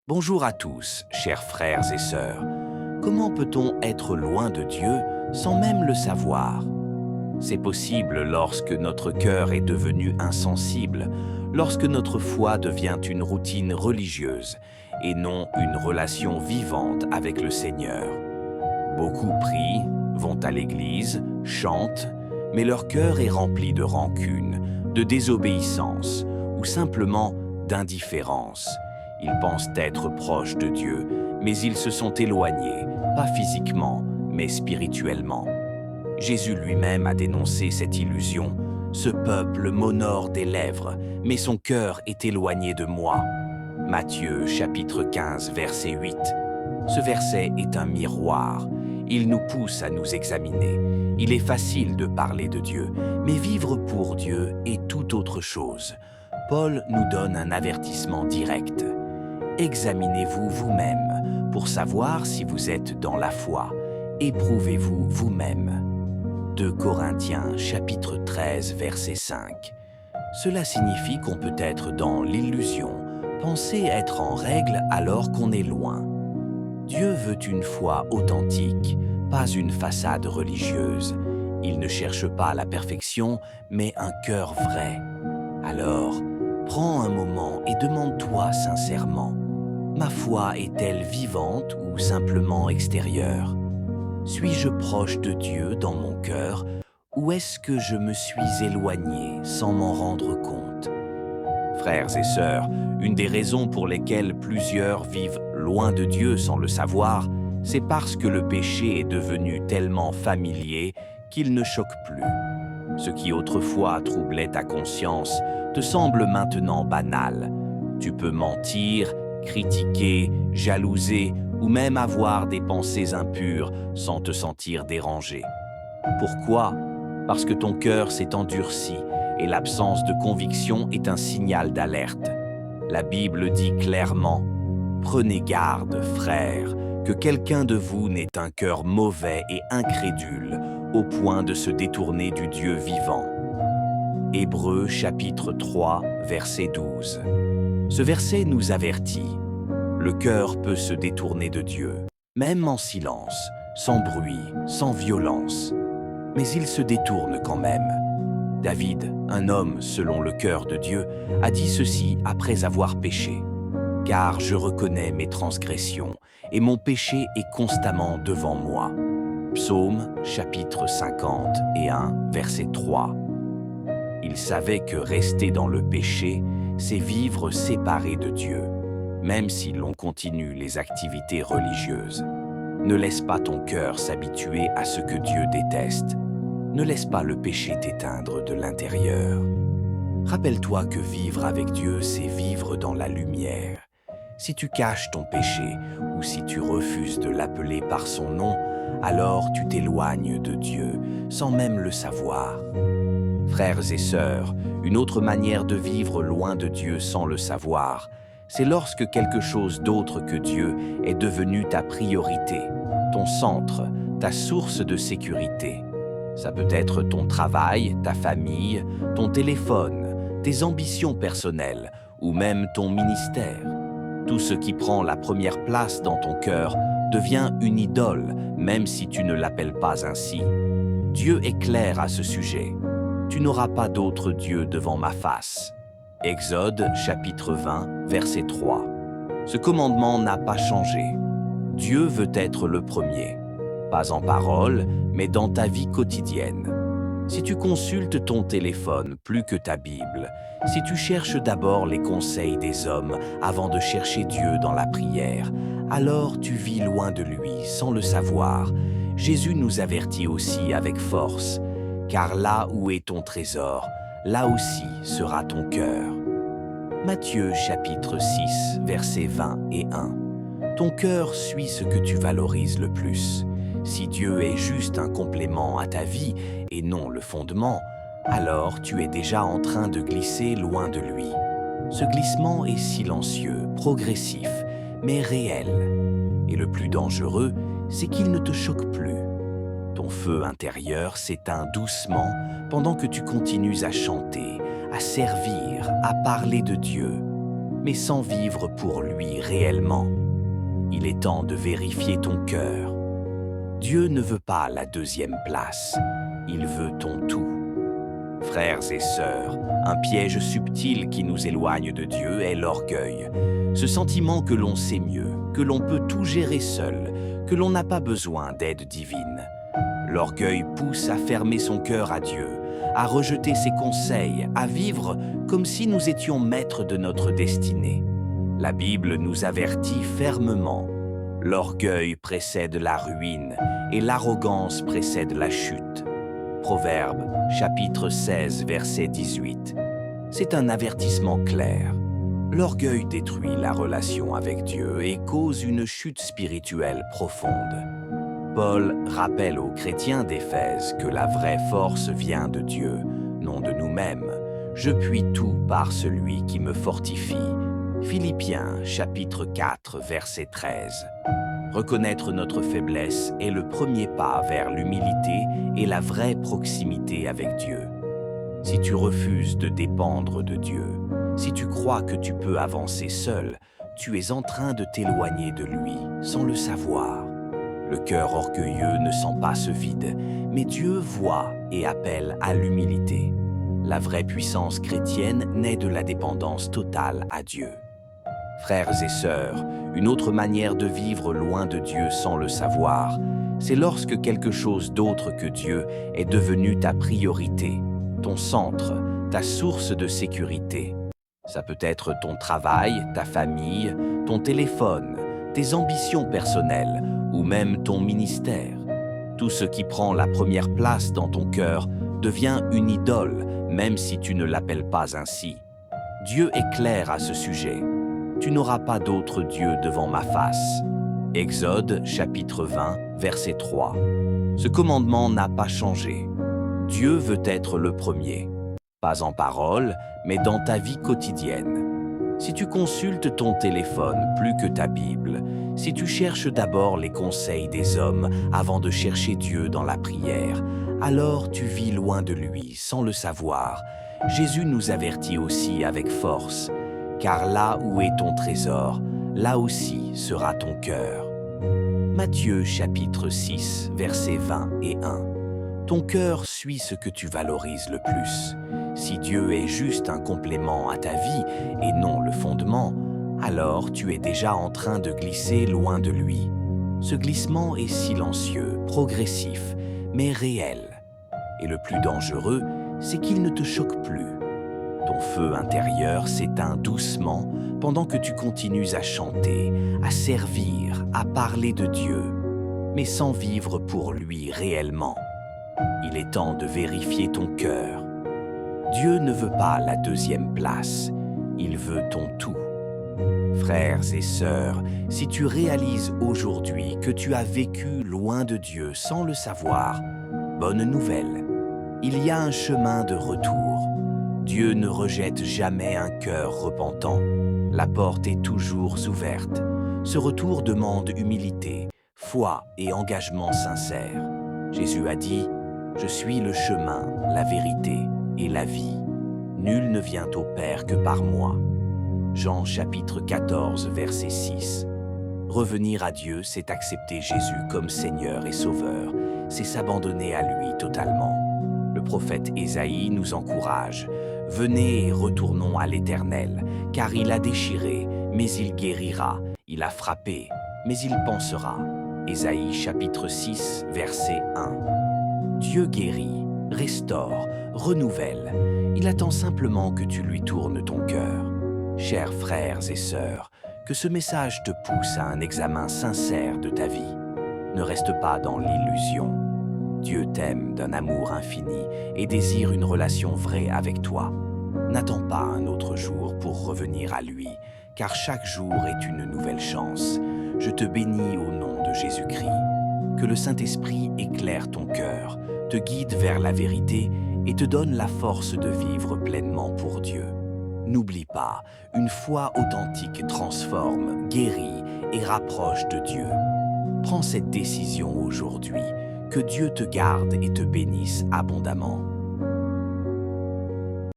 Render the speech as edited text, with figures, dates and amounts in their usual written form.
Bonjour à tous, chers frères et sœurs. Comment peut-on être loin de Dieu sans même le savoir? C'est possible lorsque notre cœur est devenu insensible, lorsque notre foi devient une routine religieuse et non une relation vivante avec le Seigneur. Beaucoup prient, vont à l'église, chantent, mais leur cœur est rempli de rancune, de désobéissance ou simplement d'indifférence. Ils pensent être proches de Dieu, mais ils se sont éloignés, pas physiquement, mais spirituellement. Jésus lui-même a dénoncé cette illusion. « Ce peuple m'honore des lèvres, mais son cœur est éloigné de moi. » Matthieu chapitre 15, verset 8. Ce verset est un miroir. Il nous pousse à nous examiner. Il est facile de parler de Dieu, mais vivre pour Dieu est tout autre chose. Paul nous donne un avertissement direct. Examinez-vous vous-même pour savoir si vous êtes dans la foi. Éprouvez-vous vous-même. 2 Corinthiens chapitre 13 verset 5. Cela signifie qu'on peut être dans l'illusion, penser être en règle alors qu'on est loin. Dieu veut une foi authentique, pas une façade religieuse. Il ne cherche pas la perfection, mais un cœur vrai. Alors, prends un moment et demande-toi sincèrement. Ma foi est-elle vivante ou simplement extérieure? Suis-je proche de Dieu dans mon cœur ou est-ce que je me suis éloigné sans m'en rendre compte? Frères et sœurs, une des raisons pour lesquelles plusieurs vivent loin de Dieu sans le savoir, c'est parce que le péché est devenu tellement familier qu'il ne choque plus. Ce qui autrefois troublait ta conscience te semble maintenant banal. Tu peux mentir, critiquer, jalouser ou même avoir des pensées impures sans te sentir dérangé. Pourquoi? Parce que ton cœur s'est endurci et l'absence de conviction est un signal d'alerte. La Bible dit clairement « Prenez garde, frères, que quelqu'un de vous n'ait un cœur mauvais et incrédule au point de se détourner du Dieu vivant. » Hébreux chapitre 3, verset 12. Ce verset nous avertit. Le cœur peut se détourner de Dieu, même en silence, sans bruit, sans violence. Mais il se détourne quand même. David, un homme selon le cœur de Dieu, a dit ceci après avoir péché. « Car je reconnais mes transgressions, et mon péché est constamment devant moi. » Psaume chapitre 51, verset 3. Il savait que rester dans le péché, c'est vivre séparé de Dieu, même si l'on continue les activités religieuses. Ne laisse pas ton cœur s'habituer à ce que Dieu déteste. Ne laisse pas le péché t'éteindre de l'intérieur. Rappelle-toi que vivre avec Dieu, c'est vivre dans la lumière. Si tu caches ton péché ou si tu refuses de l'appeler par son nom, alors tu t'éloignes de Dieu sans même le savoir. Frères et sœurs, une autre manière de vivre loin de Dieu sans le savoir, c'est lorsque quelque chose d'autre que Dieu est devenu ta priorité, ton centre, ta source de sécurité. Ça peut être ton travail, ta famille, ton téléphone, tes ambitions personnelles ou même ton ministère. Tout ce qui prend la première place dans ton cœur devient une idole, même si tu ne l'appelles pas ainsi. Dieu est clair à ce sujet. Tu n'auras pas d'autre Dieu devant ma face. Exode chapitre 20, verset 3. Ce commandement n'a pas changé. Dieu veut être le premier. Pas en parole, mais dans ta vie quotidienne. Si tu consultes ton téléphone plus que ta Bible, si tu cherches d'abord les conseils des hommes avant de chercher Dieu dans la prière, alors tu vis loin de lui sans le savoir. Jésus nous avertit aussi avec force. Car là où est ton trésor, là aussi sera ton cœur. Matthieu chapitre 6, versets 20 et 1. Ton cœur suit ce que tu valorises le plus. Si Dieu est juste un complément à ta vie et non le fondement, alors tu es déjà en train de glisser loin de lui. Ce glissement est silencieux, progressif, mais réel. Et le plus dangereux, c'est qu'il ne te choque plus. Ton feu intérieur s'éteint doucement pendant que tu continues à chanter, à servir, à parler de Dieu. mais sans vivre pour lui réellement. Il est temps de vérifier ton cœur. Dieu ne veut pas la deuxième place, il veut ton tout. Frères et sœurs, un piège subtil qui nous éloigne de Dieu est l'orgueil. Ce sentiment que l'on sait mieux, que l'on peut tout gérer seul, que l'on n'a pas besoin d'aide divine. L'orgueil pousse à fermer son cœur à Dieu, à rejeter ses conseils, à vivre comme si nous étions maîtres de notre destinée. La Bible nous avertit fermement. L'orgueil précède la ruine et l'arrogance précède la chute. Proverbe, chapitre 16, verset 18. C'est un avertissement clair. L'orgueil détruit la relation avec Dieu et cause une chute spirituelle profonde. Paul rappelle aux chrétiens d'Éphèse que la vraie force vient de Dieu, non de nous-mêmes. Je puis tout par celui qui me fortifie. Philippiens, chapitre 4, verset 13. Reconnaître notre faiblesse est le premier pas vers l'humilité et la vraie proximité avec Dieu. Si tu refuses de dépendre de Dieu, si tu crois que tu peux avancer seul, tu es en train de t'éloigner de lui sans le savoir. Le cœur orgueilleux ne sent pas ce vide, mais Dieu voit et appelle à l'humilité. La vraie puissance chrétienne naît de la dépendance totale à Dieu. Frères et sœurs, une autre manière de vivre loin de Dieu sans le savoir, c'est lorsque quelque chose d'autre que Dieu est devenu ta priorité, ton centre, ta source de sécurité. Ça peut être ton travail, ta famille, ton téléphone, tes ambitions personnelles ou même ton ministère. Tout ce qui prend la première place dans ton cœur devient une idole, même si tu ne l'appelles pas ainsi. Dieu est clair à ce sujet. Tu n'auras pas d'autre Dieu devant ma face. Exode, chapitre 20, verset 3. Ce commandement n'a pas changé. Dieu veut être le premier. Pas en parole, mais dans ta vie quotidienne. Si tu consultes ton téléphone plus que ta Bible, si tu cherches d'abord les conseils des hommes avant de chercher Dieu dans la prière, alors tu vis loin de lui sans le savoir. Jésus nous avertit aussi avec force. Car là où est ton trésor, là aussi sera ton cœur. Matthieu chapitre 6, versets 20 et 1. Ton cœur suit ce que tu valorises le plus. Si Dieu est juste un complément à ta vie et non le fondement, alors tu es déjà en train de glisser loin de lui. Ce glissement est silencieux, progressif, mais réel. Et le plus dangereux, c'est qu'il ne te choque plus. Ton feu intérieur s'éteint doucement pendant que tu continues à chanter, à servir, à parler de Dieu, mais sans vivre pour lui réellement. Il est temps de vérifier ton cœur. Dieu ne veut pas la deuxième place, il veut ton tout. Frères et sœurs, si tu réalises aujourd'hui que tu as vécu loin de Dieu sans le savoir, bonne nouvelle, il y a un chemin de retour. Dieu ne rejette jamais un cœur repentant. La porte est toujours ouverte. Ce retour demande humilité, foi et engagement sincère. Jésus a dit « Je suis le chemin, la vérité et la vie. Nul ne vient au Père que par moi. » Jean chapitre 14, verset 6. Revenir à Dieu, c'est accepter Jésus comme Seigneur et Sauveur. C'est s'abandonner à lui totalement. Le prophète Ésaïe nous encourage. Venez et retournons à l'Éternel, car il a déchiré, mais il guérira. Il a frappé, mais il pansera. Ésaïe chapitre 6, verset 1. Dieu guérit, restaure, renouvelle. Il attend simplement que tu lui tournes ton cœur. Chers frères et sœurs, que ce message te pousse à un examen sincère de ta vie. Ne reste pas dans l'illusion. Dieu t'aime d'un amour infini et désire une relation vraie avec toi. N'attends pas un autre jour pour revenir à lui, car chaque jour est une nouvelle chance. Je te bénis au nom de Jésus-Christ. Que le Saint-Esprit éclaire ton cœur, te guide vers la vérité et te donne la force de vivre pleinement pour Dieu. N'oublie pas, une foi authentique transforme, guérit et rapproche de Dieu. Prends cette décision aujourd'hui. Que Dieu te garde et te bénisse abondamment.